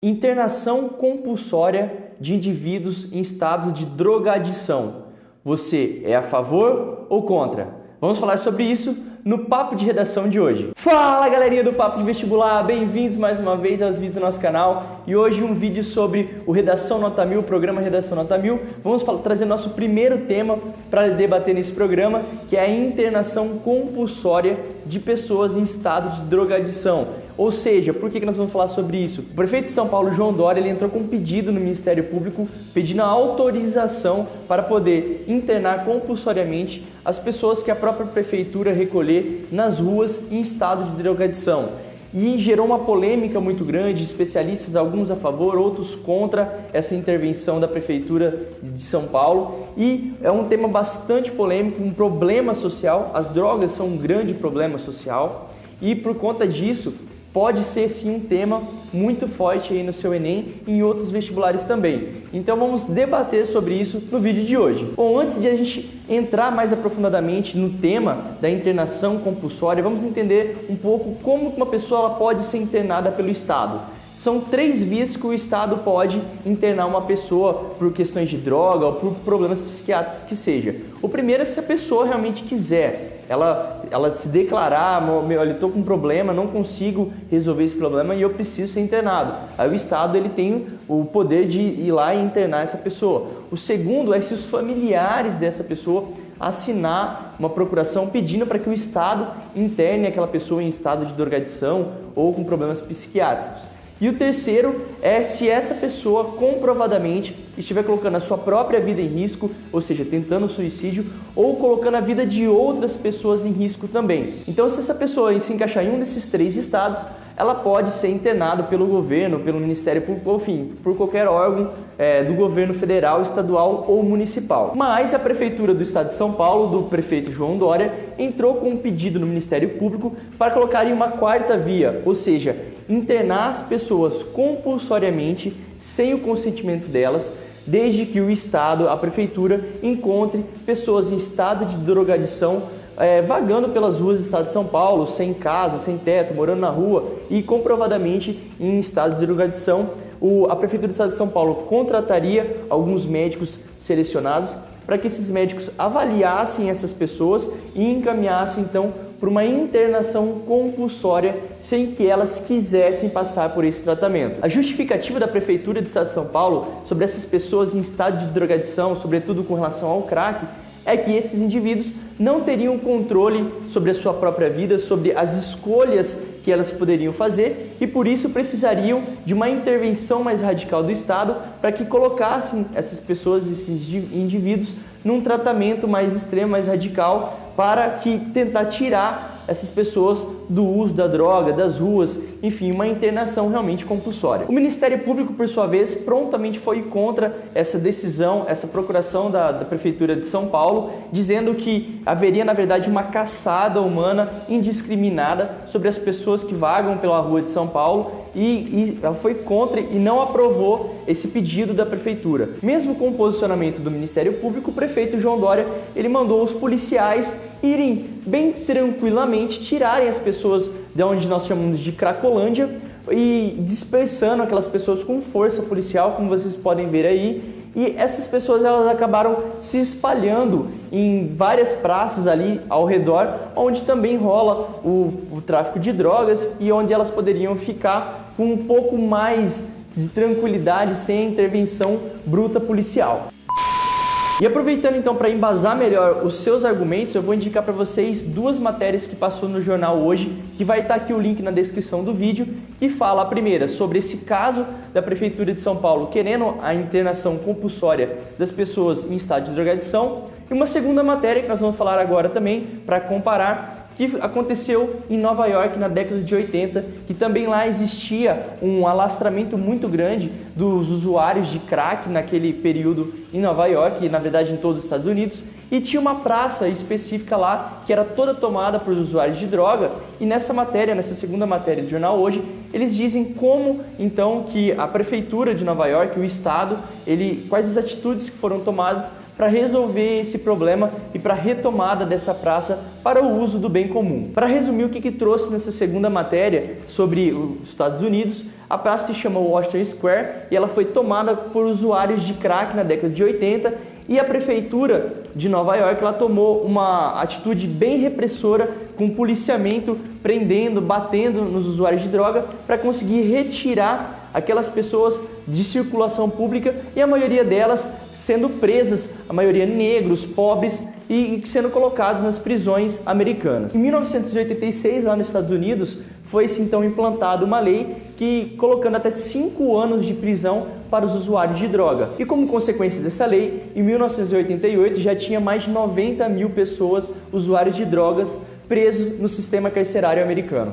Internação compulsória de indivíduos em estados de drogadição. Você é a favor ou contra? Vamos falar sobre isso no Papo de Redação de hoje. Fala galerinha do Papo de Vestibular, bem-vindos mais uma vez aos vídeos do nosso canal e hoje um vídeo sobre o Redação Nota 1000, o programa Redação Nota 1000. Vamos trazer nosso primeiro tema para debater nesse programa, que é a internação compulsória de pessoas em estado de drogadição. Ou seja, por que nós vamos falar sobre isso? O prefeito de São Paulo, João Dória, ele entrou com um pedido no Ministério Público pedindo a autorização para poder internar compulsoriamente as pessoas que a própria prefeitura recolher nas ruas em estado de drogadição. E gerou uma polêmica muito grande, especialistas, alguns a favor, outros contra essa intervenção da Prefeitura de São Paulo. E é um tema bastante polêmico, um problema social. As drogas são um grande problema social e por conta disso pode ser sim um tema muito forte aí no seu Enem e em outros vestibulares também. Então vamos debater sobre isso no vídeo de hoje. Bom, antes de a gente entrar mais aprofundadamente no tema da internação compulsória, vamos entender um pouco como uma pessoa ela pode ser internada pelo Estado. São 3 vias que o Estado pode internar uma pessoa por questões de droga ou por problemas psiquiátricos que seja. O primeiro é se a pessoa realmente quiser. Ela se declarar, eu estou com um problema, não consigo resolver esse problema e eu preciso ser internado. Aí o Estado ele tem o poder de ir lá e internar essa pessoa. O segundo é se os familiares dessa pessoa assinar uma procuração pedindo para que o Estado interne aquela pessoa em estado de drogadição ou com problemas psiquiátricos. E o terceiro é se essa pessoa comprovadamente estiver colocando a sua própria vida em risco, ou seja, tentando suicídio, ou colocando a vida de outras pessoas em risco também. Então, se essa pessoa se encaixar em um desses 3 estados, ela pode ser internada pelo governo, pelo Ministério Público, ou enfim, por qualquer órgão do governo federal, estadual ou municipal. Mas a Prefeitura do Estado de São Paulo, do prefeito João Dória, entrou com um pedido no Ministério Público para colocar em uma 4ª via, ou seja, internar as pessoas compulsoriamente, sem o consentimento delas, desde que o Estado, a Prefeitura, encontre pessoas em estado de drogadição vagando pelas ruas do Estado de São Paulo, sem casa, sem teto, morando na rua e comprovadamente em estado de drogadição. A Prefeitura do Estado de São Paulo contrataria alguns médicos selecionados para que esses médicos avaliassem essas pessoas e encaminhassem então para uma internação compulsória sem que elas quisessem passar por esse tratamento. A justificativa da Prefeitura do Estado de São Paulo sobre essas pessoas em estado de drogadição, sobretudo com relação ao crack, é que esses indivíduos não teriam controle sobre a sua própria vida, sobre as escolhas que elas poderiam fazer e por isso precisariam de uma intervenção mais radical do Estado para que colocassem essas pessoas, esses indivíduos, num tratamento mais extremo, mais radical, para que tentar tirar essas pessoas do uso da droga, das ruas, enfim, uma internação realmente compulsória. O Ministério Público, por sua vez, prontamente foi contra essa decisão, essa procuração da Prefeitura de São Paulo, dizendo que haveria, na verdade, uma caçada humana indiscriminada sobre as pessoas que vagam pela rua de São Paulo e ela foi contra e não aprovou esse pedido da Prefeitura. Mesmo com o posicionamento do Ministério Público, o prefeito João Dória, ele mandou os policiais irem bem tranquilamente, tirarem as pessoas de onde nós chamamos de Cracolândia e dispersando aquelas pessoas com força policial, como vocês podem ver aí. E essas pessoas elas acabaram se espalhando em várias praças ali ao redor, onde também rola o tráfico de drogas e onde elas poderiam ficar com um pouco mais de tranquilidade sem a intervenção bruta policial. E aproveitando então para embasar melhor os seus argumentos, eu vou indicar para vocês 2 matérias que passou no jornal hoje, que vai estar aqui o link na descrição do vídeo, que fala a primeira sobre esse caso da Prefeitura de São Paulo querendo a internação compulsória das pessoas em estado de drogadição, e uma segunda matéria que nós vamos falar agora também para comparar, que aconteceu em Nova York na década de 80, que também lá existia um alastramento muito grande dos usuários de crack naquele período em Nova York e na verdade em todos os Estados Unidos, e tinha uma praça específica lá que era toda tomada por usuários de droga E nessa matéria, nessa segunda matéria do jornal hoje, eles dizem como então que a prefeitura de Nova York, o estado, quais as atitudes que foram tomadas para resolver esse problema e para a retomada dessa praça para o uso do bem comum. Para resumir o que trouxe nessa segunda matéria sobre os Estados Unidos, a praça se chama Washington Square e ela foi tomada por usuários de crack na década de 80 e a prefeitura de Nova York ela tomou uma atitude bem repressora com policiamento prendendo, batendo nos usuários de droga para conseguir retirar aquelas pessoas de circulação pública e a maioria delas sendo presas, a maioria negros, pobres e sendo colocados nas prisões americanas. Em 1986, lá nos Estados Unidos, foi-se então implantada uma lei que colocando até 5 anos de prisão para os usuários de droga. E como consequência dessa lei, em 1988 já tinha mais de 90 mil pessoas, usuários de drogas, presos no sistema carcerário americano.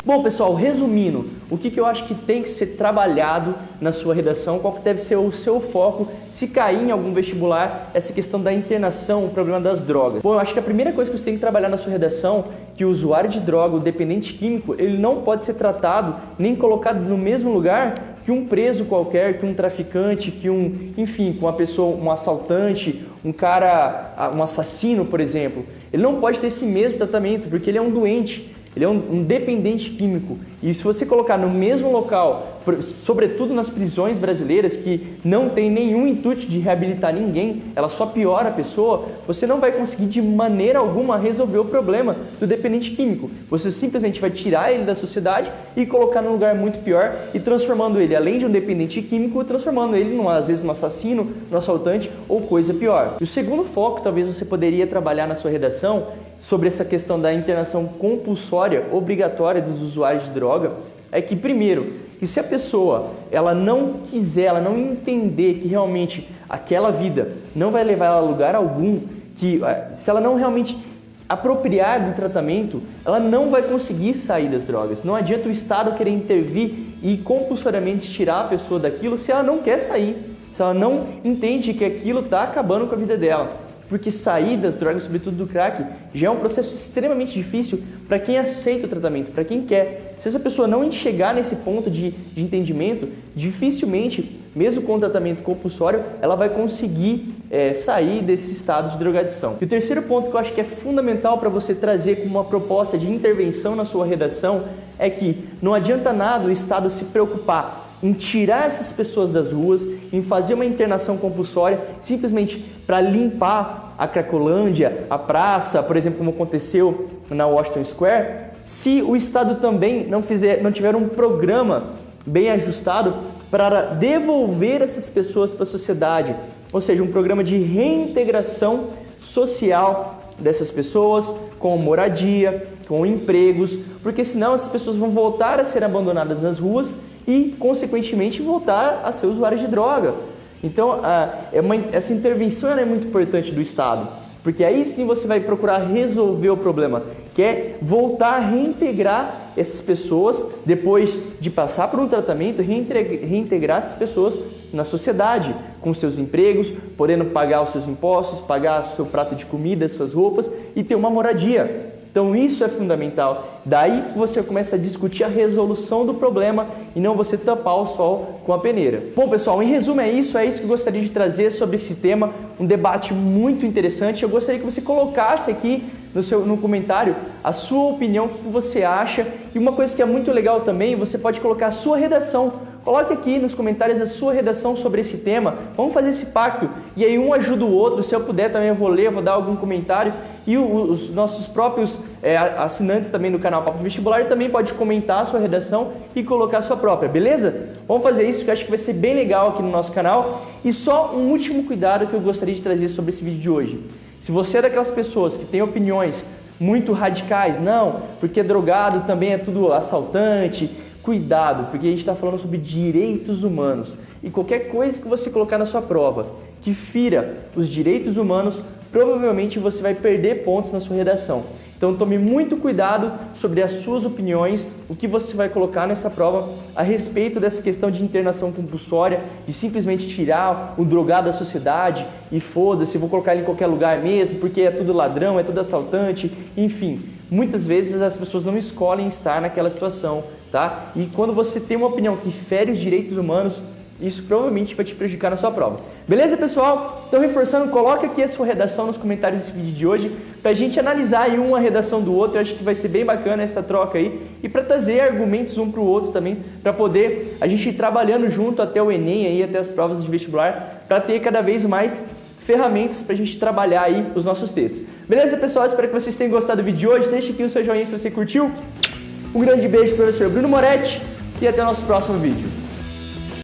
Bom, pessoal, resumindo, o que eu acho que tem que ser trabalhado na sua redação, qual que deve ser o seu foco se cair em algum vestibular, essa questão da internação, o problema das drogas. Bom, eu acho que a primeira coisa que você tem que trabalhar na sua redação, que o usuário de droga, o dependente químico, ele não pode ser tratado nem colocado no mesmo lugar que um preso qualquer, que um traficante, que enfim, com uma pessoa, um assaltante, um cara, um assassino, por exemplo. Ele não pode ter esse mesmo tratamento, porque ele é um doente. Ele é um dependente químico e se você colocar no mesmo local, sobretudo nas prisões brasileiras que não tem nenhum intuito de reabilitar ninguém, ela só piora a pessoa, você não vai conseguir de maneira alguma resolver o problema do dependente químico. Você simplesmente vai tirar ele da sociedade e colocar num lugar muito pior e transformando ele, além de um dependente químico, transformando ele às vezes num assassino, num assaltante ou coisa pior. E o segundo foco, talvez você poderia trabalhar na sua redação sobre essa questão da internação compulsória obrigatória dos usuários de droga, é que primeiro, que se a pessoa ela não quiser, ela não entender que realmente aquela vida não vai levar ela a lugar algum, que se ela não realmente apropriar do tratamento, ela não vai conseguir sair das drogas. Não adianta o Estado querer intervir e compulsoriamente tirar a pessoa daquilo se ela não quer sair, se ela não entende que aquilo está acabando com a vida dela. Porque sair das drogas, sobretudo do crack, já é um processo extremamente difícil para quem aceita o tratamento, para quem quer. Se essa pessoa não chegar nesse ponto de entendimento, dificilmente, mesmo com o tratamento compulsório, ela vai conseguir sair desse estado de drogadição. E o terceiro ponto que eu acho que é fundamental para você trazer como uma proposta de intervenção na sua redação é que não adianta nada o Estado se preocupar em tirar essas pessoas das ruas, em fazer uma internação compulsória simplesmente para limpar a Cracolândia, a praça, por exemplo, como aconteceu na Washington Square, se o Estado também não tiver um programa bem ajustado para devolver essas pessoas para a sociedade, ou seja, um programa de reintegração social dessas pessoas com moradia, com empregos, porque senão essas pessoas vão voltar a ser abandonadas nas ruas e, consequentemente, voltar a ser usuários de droga. Então, essa intervenção é muito importante do Estado, porque aí sim você vai procurar resolver o problema, que é voltar a reintegrar essas pessoas, depois de passar por um tratamento, reintegrar essas pessoas na sociedade, com seus empregos, podendo pagar os seus impostos, pagar o seu prato de comida, suas roupas e ter uma moradia. Então isso é fundamental. Daí que você começa a discutir a resolução do problema e não você tampar o sol com a peneira. Bom, pessoal, em resumo é isso que eu gostaria de trazer sobre esse tema, um debate muito interessante. Eu gostaria que você colocasse aqui no comentário a sua opinião, o que você acha. E uma coisa que é muito legal também, você pode colocar a sua redação. Coloque aqui nos comentários a sua redação sobre esse tema. Vamos fazer esse pacto e aí um ajuda o outro. Se eu puder também eu vou ler, vou dar algum comentário. E os nossos próprios assinantes também do canal Papo de Vestibular também pode comentar a sua redação e colocar a sua própria, beleza? Vamos fazer isso que eu acho que vai ser bem legal aqui no nosso canal. E só um último cuidado que eu gostaria de trazer sobre esse vídeo de hoje. Se você é daquelas pessoas que tem opiniões muito radicais, não, porque drogado também é tudo assaltante, cuidado, porque a gente está falando sobre direitos humanos e qualquer coisa que você colocar na sua prova que fira os direitos humanos, provavelmente você vai perder pontos na sua redação. Então tome muito cuidado sobre as suas opiniões, o que você vai colocar nessa prova a respeito dessa questão de internação compulsória, de simplesmente tirar o drogado da sociedade e foda-se, vou colocar ele em qualquer lugar mesmo, porque é tudo ladrão, é tudo assaltante, enfim. Muitas vezes as pessoas não escolhem estar naquela situação, tá? E quando você tem uma opinião que fere os direitos humanos, isso provavelmente vai te prejudicar na sua prova. Beleza, pessoal? Então, reforçando, coloca aqui a sua redação nos comentários desse vídeo de hoje pra gente analisar aí uma redação do outro. Eu acho que vai ser bem bacana essa troca aí e para trazer argumentos um pro outro também, para poder a gente ir trabalhando junto até o Enem aí, até as provas de vestibular, para ter cada vez mais ferramentas para a gente trabalhar aí os nossos textos. Beleza, pessoal? Espero que vocês tenham gostado do vídeo de hoje. Deixa aqui o seu joinha se você curtiu. Um grande beijo, professor Bruno Moretti, e até o nosso próximo vídeo.